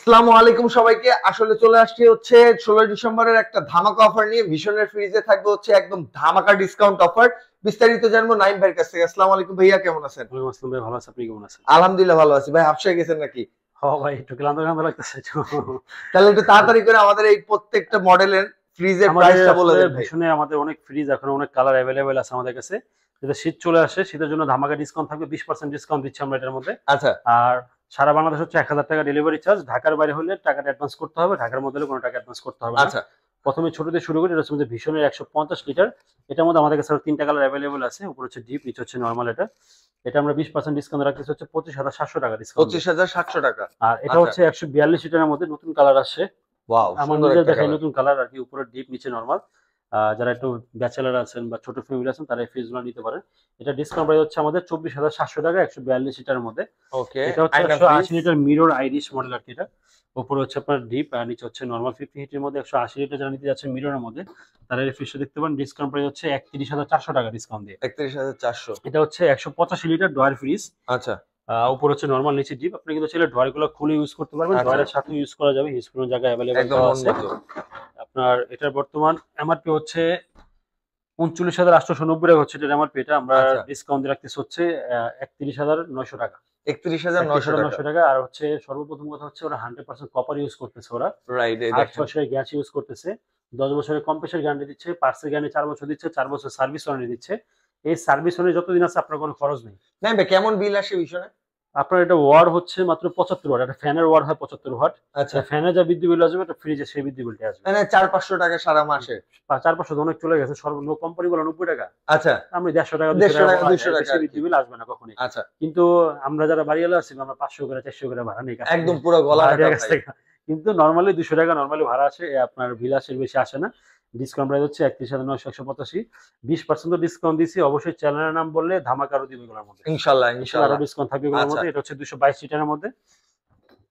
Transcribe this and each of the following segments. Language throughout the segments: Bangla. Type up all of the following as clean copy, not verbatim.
আসসালামু আলাইকুম সবাইকে। আসলে চলে আসছে হচ্ছে 16 ডিসেম্বরের একটা ধামাকা অফার নিয়ে। ভিশনের ফ্রিজে থাকবে হচ্ছে একদম ধামাকা ডিসকাউন্ট অফার। বিস্তারিত জানবো নাইম ভাইয়ের কাছ থেকে। আসসালামু আলাইকুম ভাইয়া, কেমন আছেন? ওয়ালাইকুম আসসালাম ভাই, ভালো আছি। আপনি কেমন আছেন? আলহামদুলিল্লাহ ভালো আছি। ভাই হাফসায় গেছেন নাকি? ভাই একটু ক্লান্ত ক্লান্ত লাগতেছে তো। তাহলে একটু তাড়াতাড়ি করে আমাদের এই প্রত্যেকটা মডেলের ফ্রিজের আমাদের প্রাইসটা বলে আসলে দেন ভাই। ভীষণে আমাদের অনেক ফ্রিজ এখন অনেক কালার অ্যাভেলেবেল আছে আমাদের কাছে। যেটা শীত চলে আসে, শীতের জন্য ধামাকা ডিসকাউন্ট থাকবে, 20% ডিসকাউন্ট দিচ্ছি আমরা এটার মধ্যে। আচ্ছা আর সারা বাংলাদেশ হচ্ছে 1000 টাকা ডেলিভারি চার্জ। ঢাকার বাইরে হলে টাকাটা অ্যাডভান্স করতে হবে, ঢাকার মধ্যে হলে কোনো টাকা অ্যাডভান্স করতে হবে না। আচ্ছা প্রথমে ছোট দিয়ে শুরু করি। এটা হচ্ছে ভীষণের 150 লিটার। এটার মধ্যে আমাদের কাছে আরো 3টা কালার অ্যাভেলেবেল আছে। উপরে হচ্ছে ডিপ, নিচে হচ্ছে নরমাল। এটা আমরা 20% ডিসকাউন্ট রাখতেছি হচ্ছে 25,700 টাকা ডিসকাউন্ট দিয়ে। 25,700 টাকা। আর এটা আচ্ছা হচ্ছে 142 লিটারের মধ্যে নতুন কালার আসছে। ওয়াও, আমার সুন্দর নিজের একটা দেখাই কালার। নতুন কালার আর কি, উপরে ডিপ নিচে নরমাল। যারা একটু ব্যাচেলার আছেন বা ছোট ফ্যামিলি আছেন তারা এই ফ্রিজগুলো নিতে পারেন। এটা ডিসকাউন্ট প্রাইস হচ্ছে আমাদের 24,700 টাকা 142 লিটারের মধ্যে। ওকে, এটা হচ্ছে আয়না fridge. 180 litre mirror Irish model আর কি। এটা উপরে হচ্ছে আপনার ডিপ আর নিচে হচ্ছে নরমাল। 50 হিটের মধ্যে 180 লিটার যারা নিতে যাচ্ছেন মিররের মধ্যে, তারা এই ফ্রিজটা দেখতে পারেন। ডিসকাউন্ট প্রাইস হচ্ছে 31,400 টাকা ডিসকাউন্ট দিয়ে। 31,400। এটা হচ্ছে 185 লিটার ডয়ার ফ্রিজ। আচ্ছা উপর হচ্ছে নরমাল, নিচে ডিপ। আপনি কিন্তু চাইলে ডয়ার গুলো খুলে ইউজ করতে পারবেন, আচ্ছা, ডয়ারের সাথে ইউজ করা যাবে, হিউজ কোনো জায়গায় অ্যাভেলেবেল একদম দেওয়া মন আছে। মতো। আপনার এটার বর্তমান এমআরপি হচ্ছে 39,890 টাকা হচ্ছে এটার এমআরপি। এটা আমরা আচ্ছা, ডিসকাউন্ট দিয়ে রাখতেছি হচ্ছে 31,900 টাকা। 31,900 টাকা। 31,900 টাকা। আর হচ্ছে সর্বপ্রথম কথা হচ্ছে ওরা 100% কপার ইউজ করতেছে, ওরা রাইট, এই 8 দেখেন। বছরের গ্যাস ইউজ করতেছে। 10 বছরের কম্প্রেসার গ্যারান্টি দিচ্ছে, পার্টসের গ্যারান্টি 4 বছর দিচ্ছে, 4 বছর সার্ভিস ওয়ারেন্টি দিচ্ছে। এই সার্ভিস ওয়ারেন্টি যতদিন আছে আপনার কোনো খরচ নেই। নাইম ভাই, কেমন বিল আসে ভীষণে? আপনার এটা ওয়াট হচ্ছে মাত্র 75 ওয়াট। একটা ফ্যানের ওয়াট হয় 75 ওয়াট। আচ্ছা, ফ্যানে যা বিদ্যুৎ বিল আসবে এটা ফ্রিজে সেই বিদ্যুৎ বিলটা আসবে। মানে 400-500 টাকা সারা মাসে। 4-500 অনেক চলে গেছে। সর্বনিম্ন কোম্পানি বলে 90 টাকা। আচ্ছা, আমি 150 টাকা 200 150 টাকা টাকা বলা 200 যায়, টাকা বেশি আর কি। বিদ্যুৎ বিল আসবে না কখনোই। আচ্ছা, কিন্তু আমরা যারা বাড়িওয়ালা আছি আমরা 500 করে 400 করে ভাড়া নেই কাছ থেকে, একদম পুরো গলা কাটা ভাড়াটিয়ার কাছ ভাই। থেকে। কিন্তু নরমালি 200 টাকা নরমালি ভাড়া আসে। আপনার বিল আসে, বেশি আসে না। ডিসকাউন্ট প্রাইস হচ্ছে 31,985। 20% ডিসকাউন্ট দিছি। অবশ্যই চ্যানেলের নাম বললে ধামাকা আরো দিবে এগুলোর মধ্যে। ইনশাআল্লাহ, ইনশাআল্লাহ আরো ইনশাআল্লাহ। ডিসকাউন্ট থাকবে এগুলোর আচ্ছা, মধ্যে। এটা হচ্ছে 222 লিটারের মধ্যে।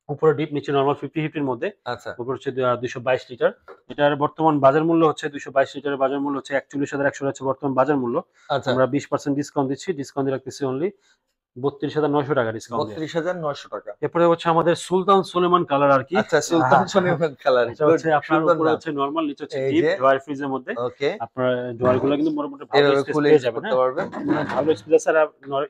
উপরে ডিপ, নিচে নরমাল। 50 হিটের মধ্যে। আচ্ছা, উপর হচ্ছে 222 লিটার। এটার বর্তমান বাজার মূল্য হচ্ছে 222 লিটারের বাজার মূল্য হচ্ছে 41,100 হচ্ছে বর্তমান বাজার মূল্য। আচ্ছা। আমরা 20% ডিসকাউন্ট দিচ্ছি। ডিসকাউন্ট দিয়ে রাখতেছি অনলি 32,900 টাকা ডিসকাউন্ট দিয়ে। 32,900 টাকা। এরপরে হচ্ছে আমাদের সুলতান সুলেমান কালার আর কি। আচ্ছা, সুলতান সলিমান কালার। এটা গুড, হচ্ছে আপনার সুন্দর উপরে নাম। হচ্ছে নরমাল, নিচে হচ্ছে এই ডিপ যে, ড্রয়ার ফ্রিজের মধ্যে। ওকে। আপনার ড্রয়ার গুলো কিন্তু মোটামুটি ভালো এভাবে স্পেস খুলে পেয়ে ইউজ যাবেন। করতে হ্যাঁ, পারবেন। ভালো স্পেস। আর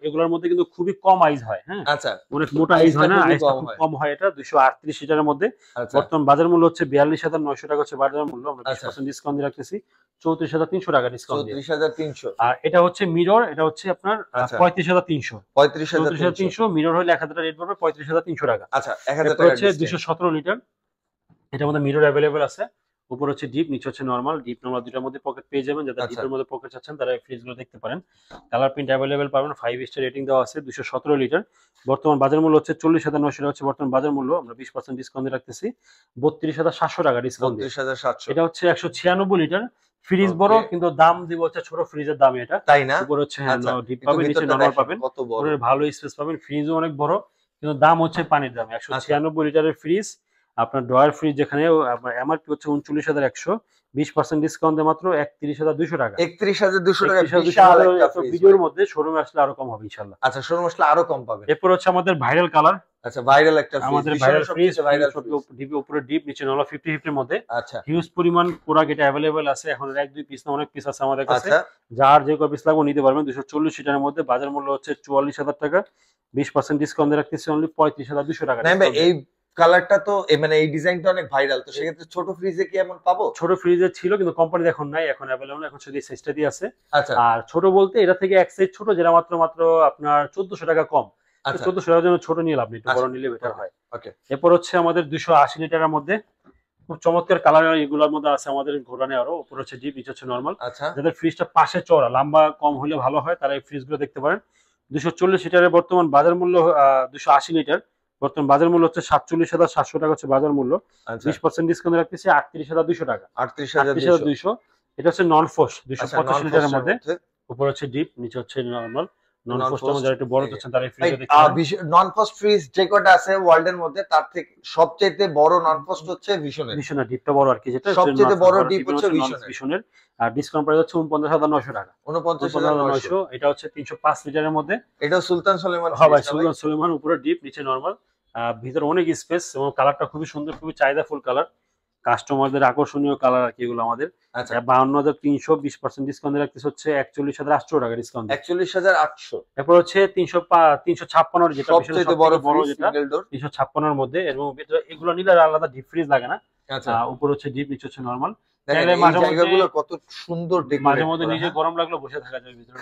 এগুলোর মধ্যে কিন্তু খুবই কম আইস হয়। হ্যাঁ, আচ্ছা, অনেক মোটা আইস আইসটা হয় না, খুবই আইসটা কম খুব হয়। কম হয়। এটা 238 লিটারের মধ্যে। আচ্ছা, বর্তমান বাজার মূল্য হচ্ছে 42,900 টাকা হচ্ছে বাজার মূল্য। আমরা আচ্ছা। 20% ডিসকাউন্ট দিয়ে রাখতেছি 34,300 টাকা ডিসকাউন্ট দিয়ে। 34,300। আর এটা হচ্ছে মিরর। এটা হচ্ছে আপনার আচ্ছা, 35,300। 35,300। 34,300 মিরর হলে 1000 টাকা রেট পড়বে 35,300 টাকা। আচ্ছা, 1000 এরপর টাকা হচ্ছে ডিসকাউন্ট। 217 লিটার। এটার মধ্যে মিরর অ্যাভেলেবেল আছে। উপর হচ্ছে ডিপ, নিচে হচ্ছে নরমাল। ডিপ নরমাল দুটার মধ্যে পকেট পেয়ে যাবেন। যারা আচ্ছা, ডিপের মধ্যে পকেট চাচ্ছেন তারা এই ফ্রিজগুলো দেখতে পারেন। কালার প্রিন্ট অ্যাভেলেবেল পাবেন। 5 স্টার রেটিং দেওয়া আছে। 217 লিটার। বর্তমান বাজার মূল্য হচ্ছে 40,900 টাকা হচ্ছে বর্তমান বাজার মূল্য। আমরা 20% ডিসকাউন্ট দিয়ে রাখতেছি 32,700 টাকা ডিসকাউন্ট দিয়ে। 32,700। এটা হচ্ছে 196 লিটার। ফ্রিজ বড়, ওকে, কিন্তু দাম দিব হচ্ছে ছোট ফ্রিজের দামে এটা। তাই না? উপর হচ্ছে হ্যাঁ আচ্ছা, ডিপ একটু পাবেন, নিচে ভিতরটা নরমাল দেখেন পাবেন। কত বড়। উপরে ভালো স্পেস পাবেন। ফ্রিজও অনেক বড়, কিন্তু দাম হচ্ছে পানির দাম। আচ্ছা, 196 লিটারের ফ্রিজ। আপনার ডয়ার ফ্রিজ যেখানে আপনার এমআরপি হচ্ছে 39,100, 20% ডিসকাউন্ট দিয়ে মাত্র 31,200 টাকা। 31,200 টাকা। 31,200 বিশাল টাকা একটা ফ্রিজ ভাই। ভিডিওর মধ্যে, শোরুমে আসলে আরো কম হবে ইনশাল্লাহ। আচ্ছা, শোরুম আসলে আরো কম পাবেন। এরপর হচ্ছে আমাদের ভাইরাল কালার। আচ্ছা, ভাইরাল একটা ফ্রিজ। আমাদের ভীষণ ভাইরাল ফ্রিজ। সবচেয়ে ভাইরাল ফ্রিজ। ডিপি উপরে ডিপ, নিচে নরমাল। 50 হিটের মধ্যে আচ্ছা, হিউজ পরিমাণ প্রোডাক্ট এটা অ্যাভেলেবেল আছে। এখন 1-2 পিস না, অনেক পিস আছে আমাদের কাছে। আচ্ছা। যার যে কয় পিস লাগবে নিতে পারবেন। 240 লিটারের মধ্যে বাজার মূল্য হচ্ছে 44,000 টাকা। 20% ডিসকাউন্ট দিয়ে রাখতেছি অনলি 35,200 টাকা নাইম ভাই, ডিসকাউন্ট। এই কালারটা তো মানে এই ডিজাইনটা অনেক ভাইরাল, তো সেক্ষেত্রে ছোট ফ্রিজে কি এমন পাবো? ছোট ফ্রিজে ছিল কিন্তু কোম্পানি এখন নাই, এখন অ্যাভেলেবল। এখন শুধু এই সাইজটা দিয়ে আছে। আচ্ছা, আর ছোট বলতে এটা থেকে এক সাইজ ছোট, যেটা মাত্র মাত্র আপনার 1400 টাকা কম। আচ্ছা, 1400 টাকার জন্য ছোট নিয়ে লাভ নেই, একটু আচ্ছা। বড় নিলে বেটার হয়। ওকে, এরপর হচ্ছে আমাদের 280 লিটারের মধ্যে খুব চমৎকার কালার এগুলোর মধ্যে আছে আমাদের ঘোরানে আরো। উপর হচ্ছে ডিপ, নিচে হচ্ছে নরমাল। আচ্ছা, যাদের ফ্রিজটা পাশে চড়া, লম্বা কম হলে ভালো হয়, তারা এই ফ্রিজগুলো দেখতে পারেন। 240 লিটারের বর্তমান বাজার মূল্য 280 লিটার। বর্তমান বাজার মূল্য হচ্ছে 47,700 টাকা হচ্ছে বাজার মূল্য। আচ্ছা। 20% ডিসকাউন্ট রাখতেছি 38,200 টাকা। 38,200। 38,200। এটা হচ্ছে নন ফোর্স আচ্ছা, 285 নন লিটারের ফ্রস্টের মধ্যে। মধ্যে। উপর হচ্ছে ডিপ, নিচে হচ্ছে নরমাল। নন নন ফোর্স ফ্রস্ট। যারা একটু বড় চাচ্ছেন তারা এই ভাই, ফ্রিজে দেখতে পারেন। নন ফ্রস্ট ফ্রিজ যে কটা আছে ওয়ার্ল্ডের মধ্যে, তার থেকে সবচেয়ে বড় নন ফ্রস্ট হচ্ছে ভীষণের। ভীষণের ডিপটা বড় আর কি, যেটা সবচেয়ে বড় ডিপ হচ্ছে ভীষণের। ভীষণের। আর ডিসকাউন্ট প্রাইস হচ্ছে 49,900 টাকা। 49,900। 49,900। এটা হচ্ছে 305 লিটারের মধ্যে। এটাও সুলতান সলিমান হ্যাঁ ভাই, ফ্রিজ না ভাই? সুলতান সুলেমান। উপরে ডিপ, নিচে নরমাল। ভিতরে অনেক স্পেস এবং কালারটা খুবই সুন্দর, খুবই চাহিদাফুল কালার, কাস্টমারদের আকর্ষণীয় কালার আর কি এগুলো আমাদের। আচ্ছা 52,300, 20% ডিসকাউন্ট রাখতেছে হচ্ছে 41,800 টাকা ডিসকাউন্ট। 41,800। এরপর হচ্ছে 356 যেটা সবচেয়ে বড় বড় ফ্রিজ যেটা সিঙ্গেল ডোর। 356 মধ্যে, এবং এগুলো নিলে আর আলাদা ডিপ ফ্রিজ লাগে না। আচ্ছা উপর হচ্ছে ডিপ, নিচে হচ্ছে নরমাল। দেখেন চাইলে এই মাঝে মধ্যে জায়গাগুলো কত সুন্দর মাঝে ডেকোরেট মধ্যে করা, নিজে হ্যাঁ? গরম লাগলো বসে থাকা যায় ভিতরে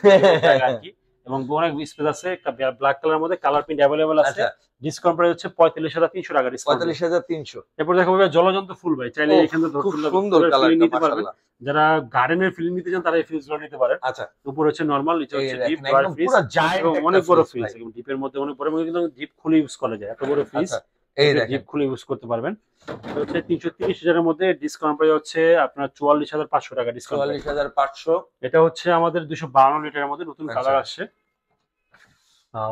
জায়গা আর কি। এবং অনেক স্পেস আছে, একটা ব্ল্যাক কালার মধ্যে কালার প্রিন্ট অ্যাভেলেবল আছে। আচ্ছা ডিসকাউন্ট প্রাইস হচ্ছে 45,300 টাকা ডিসকাউন্ট। 45,300। এরপর দেখো ভাই জলজন্ত ফুল ভাই, চাইলে ওহ, এখান থেকে খুব ধরে সুন্দর ফিলিং কালারটা নিতে পারবেন। মাশাআল্লাহ। যারা গার্ডেনের ফিলিং নিতে চান তারা এই ফ্রিজগুলো নিতে পারেন। আচ্ছা উপর হচ্ছে নরমাল, নিচে এই হচ্ছে ডিপ দেখেন ড্রয়ার একদম ফ্রিজ, পুরো জায়ান্ট এবং একটা অনেক বড় ফ্রিজ ফ্রিজ, ভাই। এবং ডিপের মধ্যে অনেক বড়, এবং কিন্তু ডিপ খুলে ইউজ করা যায়, এত বড় ফ্রিজ। আচ্ছা এই দেখেন ডিপ খুলে ইউজ করতে পারবেন। এটা হচ্ছে 330,000 মধ্যে ডিসকাউন্ট প্রাইস হচ্ছে আপনার 44,500 টাকা ডিসকাউন্ট। 44,500। এটা হচ্ছে আমাদের 252 লিটারের মধ্যে নতুন আচ্ছা কালার আসছে।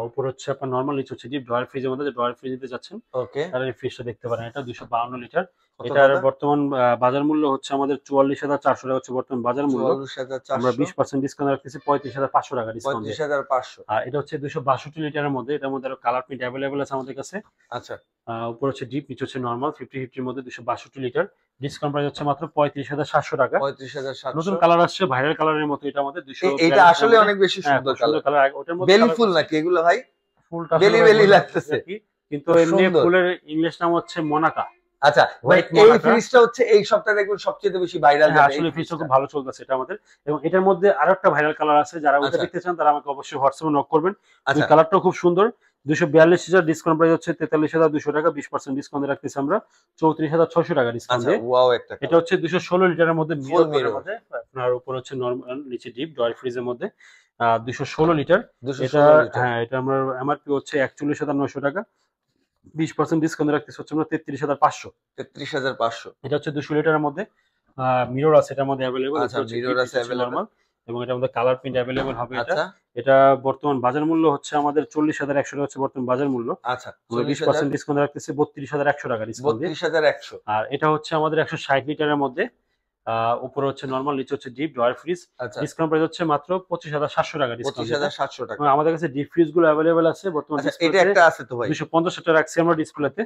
উপর হচ্ছে আপনার নরমাল, নিচে হচ্ছে ডিপ ড্রয়ার ফ্রিজের মধ্যে, যে ড্রয়ার ফ্রিজ নিতে যাচ্ছেন ওকে তারা এই ফ্রিজটা দেখতে পারেন। এটা 252 লিটার। কত এটার দাদা? বর্তমান বাজার মূল্য হচ্ছে আমাদের 44,400 টাকা হচ্ছে বর্তমান বাজার মূল্য। আমরা 44,400। 20% ডিসকাউন্ট রাখতেছি 35,500 টাকা ডিসকাউন্ট। 35,500। আর এটা হচ্ছে 262 লিটারের মধ্যে, এটার মধ্যে আরো কালার প্রিন্ট অ্যাভেলেবল আছে আমাদের কাছে। আচ্ছা উপর হচ্ছে ডিপ, নিচে হচ্ছে নরমাল, 50-50 এর মধ্যে 262 লিটার। ডিসকাউন্ট প্রাইস হচ্ছে মাত্র 35,700 টাকা। নতুন 35,700। কালার আসছে ভাইরাল কালারের মতো, এটা আমাদের এটা আসলে অনেক বেশি সুন্দর সুন্দর কালার। কালার। ওটার মধ্যে বেলি colour ফুল আছে। নাকি এগুলো ভাই? ফুলটা বেলি আসলে বেলি বোঝা লাগতেছে। যাচ্ছে কি, কিন্তু খুব এমনি সুন্দর। ফুলের ইংলিশ নাম হচ্ছে মোনাকা। আচ্ছা ভাই হোয়াইট এই মোনাকা। ফ্রিজটা হচ্ছে এই সপ্তাহে দেখুন সবচেয়ে বেশি ভাইরাল হ্যাঁ, যাবে আসলে এই ফ্রিজটা ফ্রিজটা। খুব ভালো চলতেছে এটা আমাদের। এবং এটার মধ্যে আরো একটা ভাইরাল কালার আছে, যারা ওটা আচ্ছা দেখতে চান তারা আমাকে অবশ্যই হোয়াটসঅ্যাপে নক করবেন। ওই আচ্ছা কালারটাও খুব সুন্দর। 242,000 ডিসকাউন্ট প্রাইস হচ্ছে 43,200 টাকা। 20% ডিসকাউন্টে রাখতেছি আমরা 34,600 টাকা ডিসকাউন্ট আচ্ছা দিয়ে। ওয়াও একটা এটা হচ্ছে 216 লিটারের মধ্যে, ফুল মিরর মিরর মধ্যে, আপনার উপর হচ্ছে নরমাল, নিচে ডিপ ড্রয়ার ফ্রিজের মধ্যে। 216 লিটার। এটা 216 লিটার। হ্যাঁ, এটা আমার এমআরপি হচ্ছে 41,900 টাকা। 20% ডিসকাউন্ট রাখতেছি হচ্ছে আমরা 33,500। 33,500। এটা হচ্ছে 200 লিটারের মধ্যে। মিরর আছে এটার মধ্যে অ্যাভেলেবল। আচ্ছা মিরর আছে अवेलेबल। নরমাল, এবং এটার মধ্যে কালার প্রিন্ট অ্যাভেলেবল হবে এটা। আচ্ছা এটা বর্তমান বাজার মূল্য হচ্ছে আমাদের 40,100 টাকা হচ্ছে বর্তমান বাজার মূল্য। আচ্ছা আমরা 20% ডিসকাউন্ট রাখতেছি 32,100 টাকা ডিসকাউন্ট দিয়ে। 32,100। আর এটা হচ্ছে আমাদের 160 লিটারের মধ্যে। উপরে হচ্ছে নরমাল, নিচে হচ্ছে ডিপ ড্রয়ার ফ্রিজ। আচ্ছা ডিসকাউন্ট প্রাইস হচ্ছে মাত্র 25,700 টাকা ডিসকাউন্ট। 25,700 টাকা। আমাদের কাছে ডিপ ফ্রিজ গুলো অ্যাভেলেবল আছে বর্তমান আচ্ছা এটা ডিসপ্লেতে। একটা আছে তো ভাই। 250 টাকা রাখছি আমরা ডিসপ্লেতে।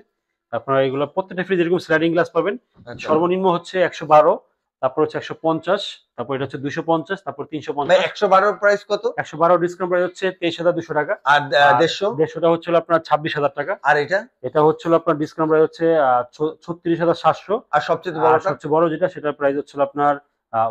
আপনারা এগুলো প্রত্যেকটা ফ্রিজ এরকম স্লাইডিং গ্লাস পাবেন। আচ্ছা সর্বনিম্ন হচ্ছে 112, তারপর হচ্ছে 150, তারপর এটা হচ্ছে 250, তারপর ভাই 350। 112 প্রাইস কত? 112 ডিসকাউন্ট প্রাইস হচ্ছে 23,200 টাকা। আর আর 150? 150টা হচ্ছে হলো আপনার 26,000 টাকা। আর এটা? এটা হচ্ছে হলো আপনার ডিসকাউন্ট প্রাইস হচ্ছে 36,700। আর সবচেয়ে আর বড়টা? সবচেয়ে বড় যেটা, সেটার প্রাইস হচ্ছে হলো আপনার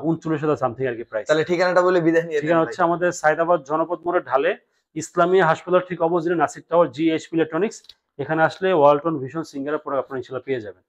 39,000 সামথিং আর কি প্রাইস। তাহলে ঠিকানাটা বলে বিদায় নিয়ে ঠিকানা নেন হচ্ছে ভাই। আমাদের সাইদাবাদ জনপদ মোড়ের ঢালে ইসলামিয়া হাসপাতাল ঠিক অপোজিটে নাসির টাওয়ার, GHP ইলেকট্রনিক্স। এখানে আসলে ওয়ালটন ভিশন সিঙ্গারা প্রোডাক্ট আপনারা ইনশাআল্লাহ পেয়ে যাবেন।